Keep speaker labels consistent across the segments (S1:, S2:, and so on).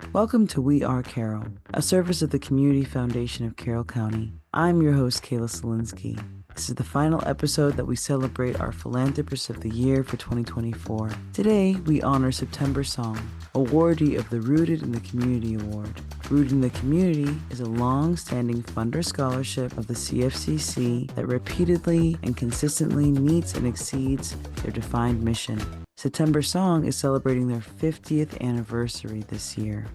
S1: Welcome to We Are Carroll, a service of the Community Foundation of Carroll County. I'm your host, Kayla Selinsky. This is the final episode that we celebrate our Philanthropist of the Year for 2024. Today, we honor September Song, awardee of the Rooted in the Community Award. Rooted in the Community is a long-standing funder scholarship of the CFCC that repeatedly and consistently meets and exceeds their defined mission. September Song is celebrating their 50th anniversary this year.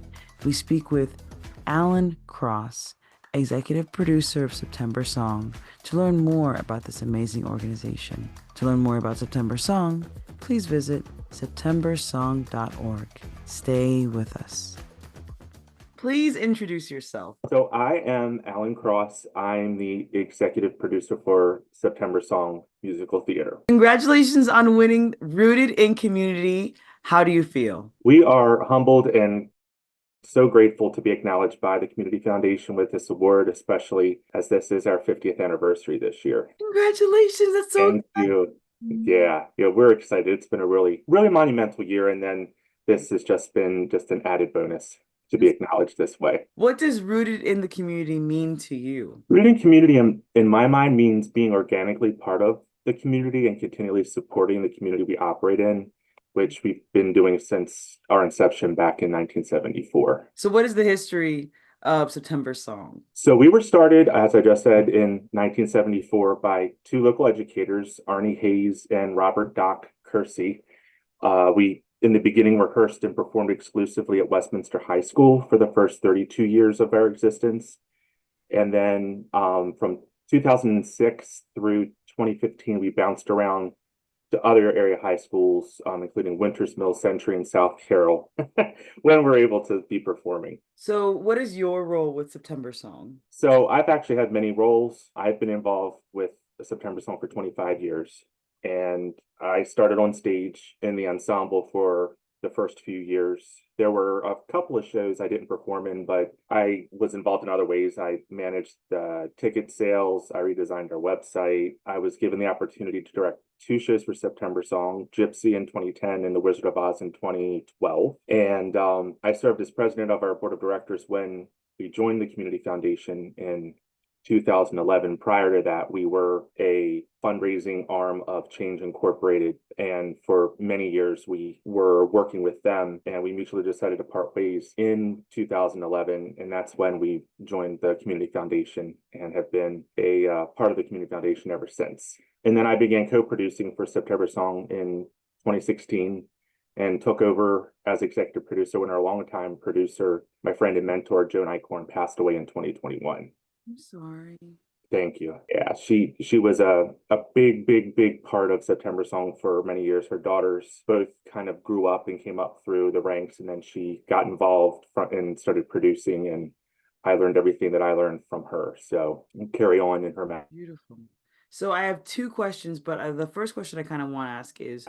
S1: We speak with Alan Cross, executive producer of September Song, to learn more about this amazing organization. To learn more about September Song, please visit septembersong.org. Stay with us. Please introduce yourself.
S2: So I am Alan Cross. I'm the executive producer for September Song Musical Theater.
S1: Congratulations on winning Rooted in Community. How do you feel?
S2: We are humbled and so grateful to be acknowledged by the Community Foundation with this award, especially as this is our 50th anniversary this year.
S1: Congratulations. That's so
S2: Thank you. Yeah, we're excited. It's been a really monumental year, and then this has just been an added bonus to be acknowledged this way.
S1: What does Rooted in the Community mean to you?
S2: Rooted in community, in my mind, means being organically part of the community and continually supporting the community we operate in, which we've been doing since our inception back in 1974.
S1: So what is the history of September Song?
S2: So we were started, as I just said, in 1974 by two local educators, Arnie Hayes and Robert Doc Kersey. We in the beginning rehearsed and performed exclusively at Westminster High School for the first 32 years of our existence. And then from 2006 through 2015, we bounced around to other area high schools, including Winters Mill, Century, and South Carroll, when we're able to be performing.
S1: So what is your role with September Song?
S2: So I've actually had many roles. I've been involved with the September Song for 25 years. And I started on stage in the ensemble for the first few years. There were a couple of shows I didn't perform in, but I was involved in other ways. I managed the ticket sales. I redesigned our website. I was given the opportunity to direct two shows for September Song, Gypsy in 2010 and The Wizard of Oz in 2012. And I served as president of our board of directors when we joined the Community Foundation in 2011. Prior to that, we were a fundraising arm of Change Incorporated. And for many years, we were working with them, and we mutually decided to part ways in 2011. And that's when we joined the Community Foundation and have been a part of the Community Foundation ever since. And then I began co-producing for September Song in 2016 and took over as executive producer when our longtime producer, my friend and mentor, Joan Eichhorn, passed away in 2021.
S1: I'm sorry.
S2: Thank you. Yeah, she was a big part of September Song for many years. Her daughters both kind of grew up and came up through the ranks, and then she got involved and started producing, and I learned everything that I learned from her. So carry on in her mouth.
S1: Beautiful. So I have two questions, but the first question I kind of want to ask is,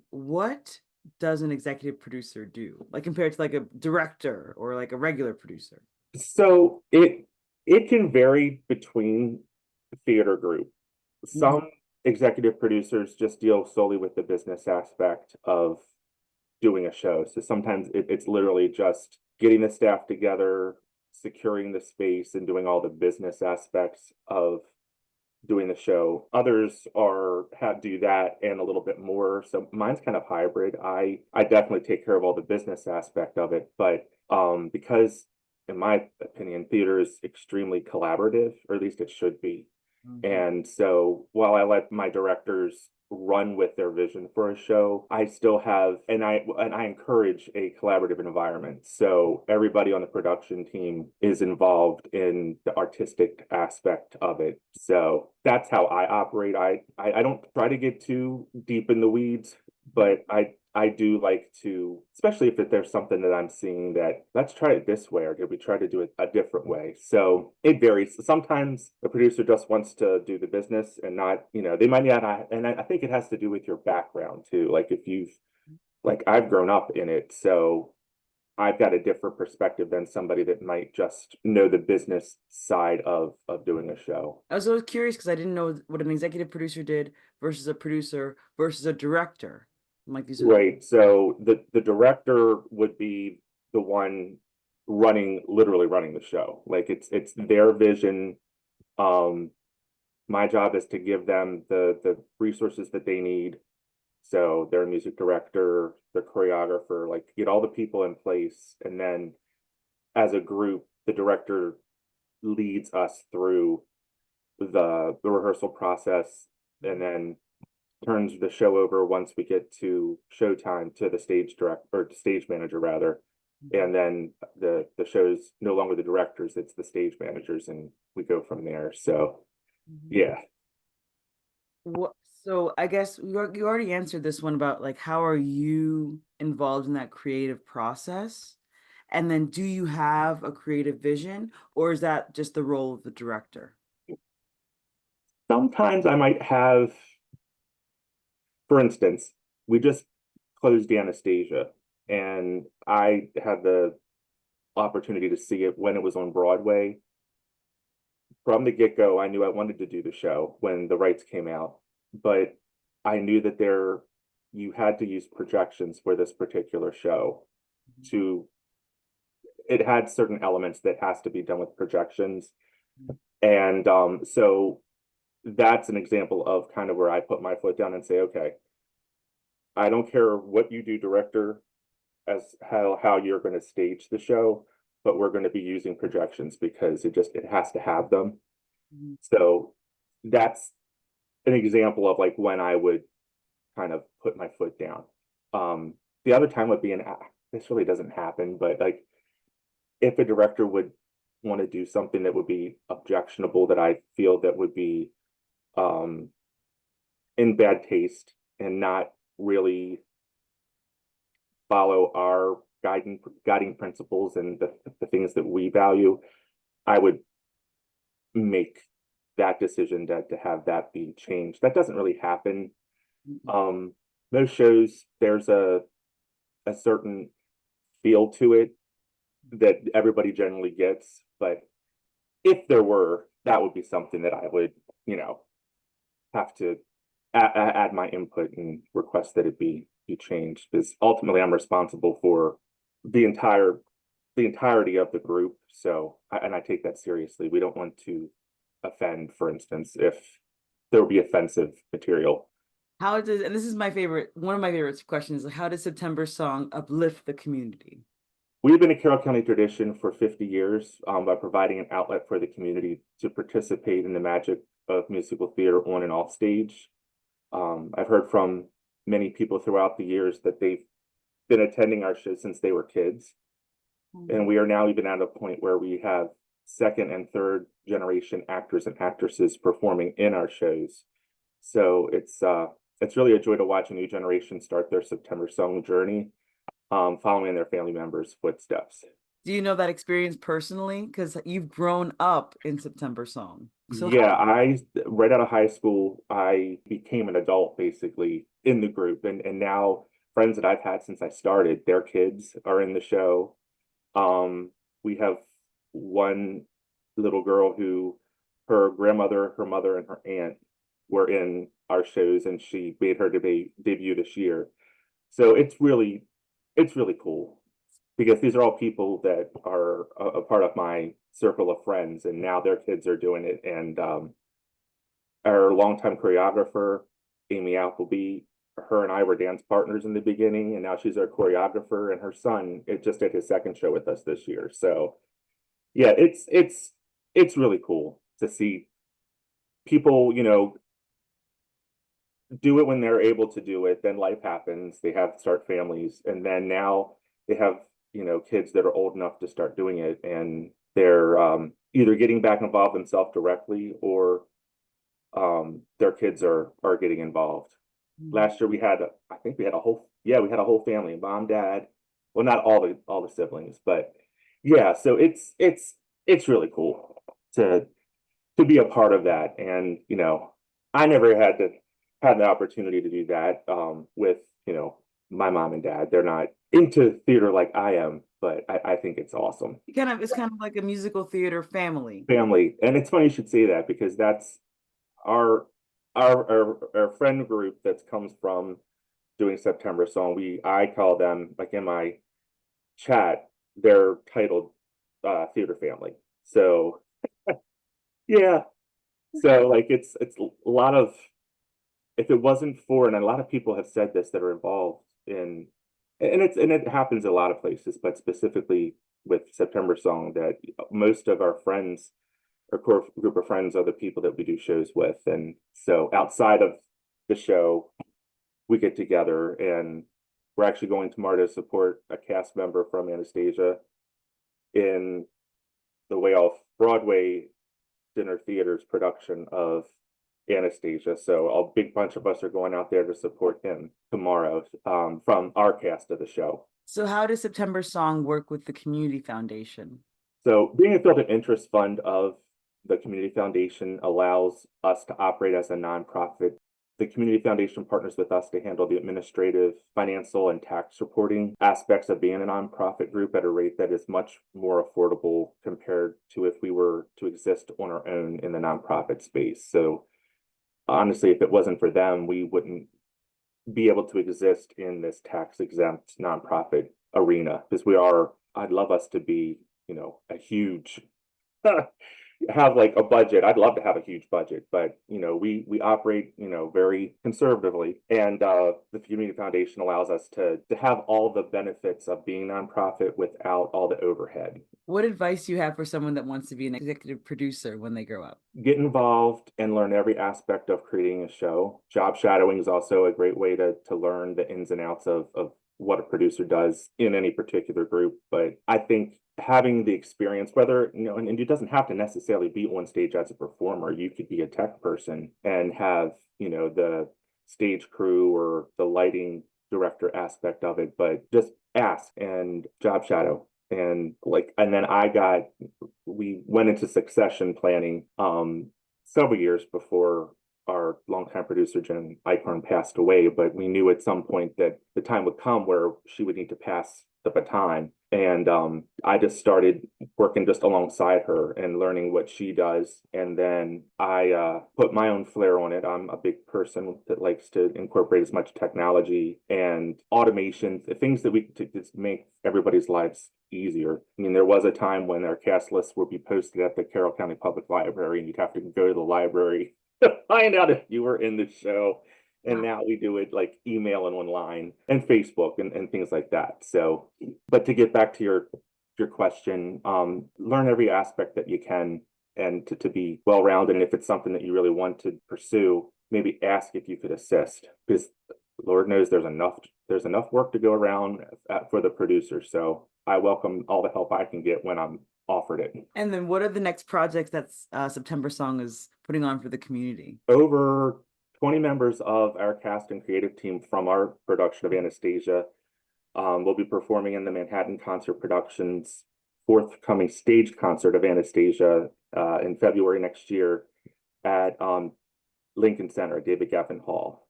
S1: what does an executive producer do? Like compared to like a director or like a regular producer?
S2: So it can vary between theater group. Some executive producers just deal solely with the business aspect of doing a show. So sometimes it's literally just getting the staff together, securing the space, and doing all the business aspects of doing the show. Others do that and a little bit more. So mine's kind of hybrid. I definitely take care of all the business aspect of it, but because in my opinion, theater is extremely collaborative, or at least it should be. And so while I let my directors run with their vision for a show, I still have, and I encourage a collaborative environment. So everybody on the production team is involved in the artistic aspect of it. So that's how I operate. I don't try to get too deep in the weeds, but I do like to, especially if there's something that I'm seeing that let's try it this way, or did we try to do it a different way? So it varies. Sometimes a producer just wants to do the business and not, they might not, and I think it has to do with your background too. Like I've grown up in it, so I've got a different perspective than somebody that might just know the business side of doing a show.
S1: I was always curious because I didn't know what an executive producer did versus a producer versus a director. I'm like, these are
S2: Right. So the director would be the one literally running the show. Like it's their vision. Um, my job is to give them the resources that they need. So their music director, the choreographer, like get all the people in place, and then as a group, the director leads us through the rehearsal process, and then turns the show over once we get to showtime to the stage director or stage manager rather. And then the show's no longer the directors, it's the stage managers, and we go from there. So yeah.
S1: What, so I guess you already answered this one about like how are you involved in that creative process? And then do you have a creative vision or is that just the role of the director?
S2: Sometimes I might have, for instance, we just closed Anastasia, and I had the opportunity to see it when it was on Broadway. From the get-go, I knew I wanted to do the show when the rights came out, but I knew that you had to use projections for this particular show to it had certain elements that has to be done with projections. And so that's an example of kind of where I put my foot down and say, okay, I don't care what you do, director, as how you're going to stage the show, but we're going to be using projections because it has to have them.
S1: Mhm.
S2: So that's an example of like when I would kind of put my foot down. The other time would be this really doesn't happen, but like if a director would want to do something that would be objectionable that I feel that would be um in bad taste and not really follow our guiding principles and the things that we value, I would make that decision to have that be changed. That doesn't really happen. Um, most shows there's a certain feel to it that everybody generally gets, but if there were, that would be something that I would, you know, have to add my input and request that it be changed because ultimately I'm responsible for the entire the entirety of the group. So and I take that seriously. We don't want to offend, for instance, if there would be offensive material.
S1: How does, and this is my favorite, one of my favorite questions, like how does September Song uplift the community?
S2: We've been a Carroll County tradition for 50 years by providing an outlet for the community to participate in the magic of musical theater on and off stage. I've heard from many people throughout the years that they've been attending our shows since they were kids. And we are now even at a point where we have second and third generation actors and actresses performing in our shows. So it's really a joy to watch a new generation start their September Song journey, following in their family members' footsteps.
S1: Do you know that experience personally? Because you've grown up in September Song. So how,
S2: Yeah, I right out of high school, I became an adult basically in the group, and now friends that I've had since I started, their kids are in the show. We have one little girl who her grandmother, her mother, and her aunt were in our shows, and she made her debut this year. So it's really cool because these are all people that are a part of my circle of friends, and now their kids are doing it. And our longtime choreographer, Amy Appleby, her and I were dance partners in the beginning, and now she's our choreographer, and her son it just did his second show with us this year. So yeah, it's really cool to see people, do it when they're able to do it. Then life happens, they have to start families, and then now they have, kids that are old enough to start doing it, and they're either getting back involved themselves directly or their kids are getting involved. Last year I think we had we had a whole family, mom, dad, well, not all the siblings, but yeah, so it's really cool to be a part of that. And I never had the opportunity to do that with my mom and dad. They're not into theater like I am, but I think it's awesome.
S1: it's kind of like a musical theater family.
S2: Family, and it's funny you should say that because that's our our friend group that comes from doing September Song. I call them, like in my chat, they're titled Theater Family. So yeah, so like it's a lot of, if it wasn't for, and a lot of people have said this that are involved in, and it happens a lot of places, but specifically with September Song, that most of our friends, our core group of friends, are the people that we do shows with. And so outside of the show, we get together, and we're actually going tomorrow to support a cast member from Anastasia in the Way Off Broadway Dinner Theater's production of Anastasia. So a big bunch of us are going out there to support him tomorrow, from our cast of the show.
S1: So how does September Song work with the Community Foundation?
S2: So being a field of interest fund of the Community Foundation allows us to operate as a nonprofit. The Community Foundation partners with us to handle the administrative, financial, and tax reporting aspects of being a nonprofit group at a rate that is much more affordable compared to if we were to exist on our own in the nonprofit space. So honestly, if it wasn't for them, we wouldn't be able to exist in this tax exempt nonprofit arena, because we are, I'd love us to be, a huge have like a budget. I'd love to have a huge budget, but we operate, very conservatively. And the Community Foundation allows us to have all the benefits of being nonprofit without all the overhead.
S1: What advice do you have for someone that wants to be an executive producer when they grow up?
S2: Get involved and learn every aspect of creating a show. Job shadowing is also a great way to learn the ins and outs of what a producer does in any particular group. But I think having the experience, whether, and it doesn't have to necessarily be on stage as a performer, you could be a tech person and have, the stage crew or the lighting director aspect of it, but just ask and job shadow. And then we went into succession planning several years before our longtime producer Jen Eichhorn passed away, but we knew at some point that the time would come where she would need to pass the baton. And I just started working just alongside her and learning what she does. And then I put my own flair on it. I'm a big person that likes to incorporate as much technology and automation, the things that we to just make everybody's lives easier. I mean, there was a time when our cast lists would be posted at the Carroll County Public Library, and you'd have to go to the library to find out if you were in the show. And now we do it like email and online and Facebook and things like that. So, but to get back to your question, learn every aspect that you can, and to be well-rounded. And if it's something that you really want to pursue, maybe ask if you could assist, because Lord knows there's enough work to go around for the producer. So I welcome all the help I can get when I'm offered it.
S1: And then what are the next projects that September Song is putting on for the community?
S2: Over 20 members of our cast and creative team from our production of Anastasia will be performing in the Manhattan Concert Productions forthcoming stage concert of Anastasia in February next year at Lincoln Center, David Geffen Hall.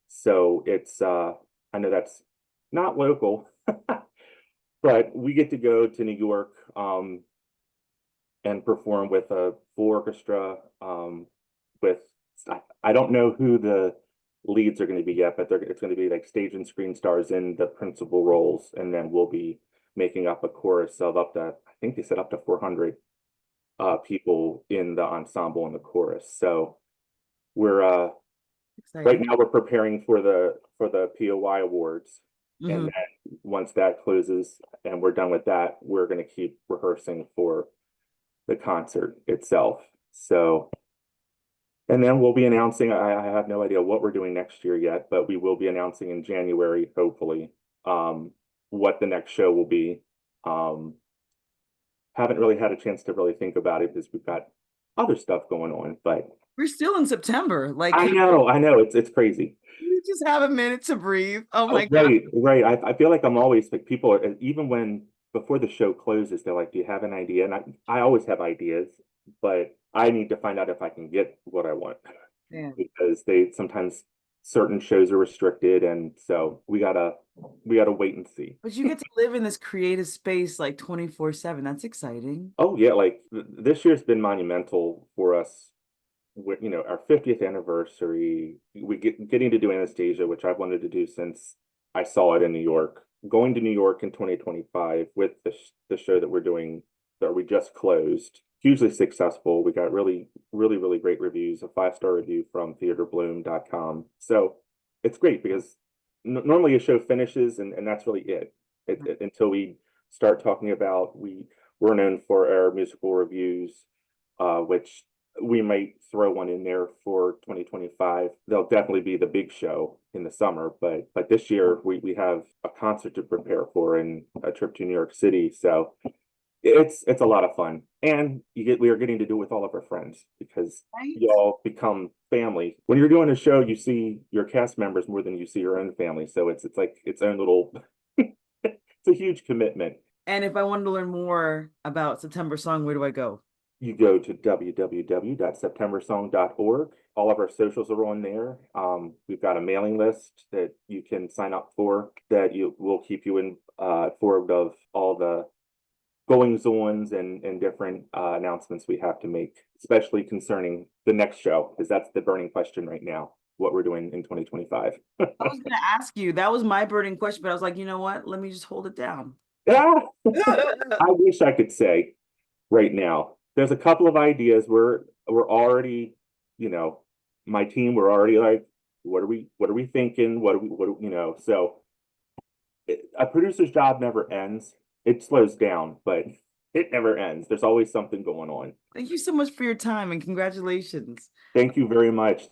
S2: So it's I know that's not local, but we get to go to New York and perform with a full orchestra. With I don't know who the leads are going to be yet, but it's going to be like stage and screen stars in the principal roles, and then we'll be making up a chorus of up to, I think they said up to 400 people in the ensemble and the chorus. So we're right now we're preparing for the POY awards. And then once that closes and we're done with that, we're going to keep rehearsing for the concert itself. So, and then we'll be announcing, I have no idea what we're doing next year yet, but we will be announcing in January, hopefully, what the next show will be. Haven't really had a chance to really think about it because we've got other stuff going on, but
S1: we're still in September. Like
S2: I know, it's crazy.
S1: You just have a minute to breathe. Oh my God.
S2: Right. I feel like I'm always like, people are, even when before the show closes, they're like, do you have an idea? And I always have ideas, but I need to find out if I can get what I want.
S1: Yeah.
S2: Because sometimes certain shows are restricted, and so we gotta wait and see.
S1: But you get to live in this creative space like 24/7. That's exciting.
S2: Oh yeah, like this year's been monumental for us. With, our 50th anniversary, getting to do Anastasia, which I've wanted to do since I saw it in New York. going to New York in 2025 with the show that we're doing that we just closed. Hugely successful. We got really, really, really great reviews, a 5-star review from theaterbloom.com. So it's great because normally a show finishes and that's really it until we start talking about we're known for our musical reviews, which we might throw one in there for 2025. They'll definitely be the big show in the summer, but this year we have a concert to prepare for and a trip to New York City. So it's a lot of fun, and we are getting to do it with all of our friends because
S1: Right?
S2: you all become family. When you're doing a show, you see your cast members more than you see your own family. So it's like its own little. It's a huge commitment.
S1: And if I wanted to learn more about September Song, where do I go?
S2: You go to www.septembersong.org. All of our socials are on there. We've got a mailing list that you can sign up for that you will keep you informed of all the goings-ons and different announcements we have to make, especially concerning the next show, because that's the burning question right now, what we're doing in 2025.
S1: I was going to ask you, that was my burning question, but I was like, you know what? Let me just hold it down.
S2: Yeah, I wish I could say right now. There's a couple of ideas. We're already, my team, we're already like, what are we thinking? So a producer's job never ends. It slows down, but it never ends. There's always something going on.
S1: Thank you so much for your time and congratulations.
S2: Thank you very much.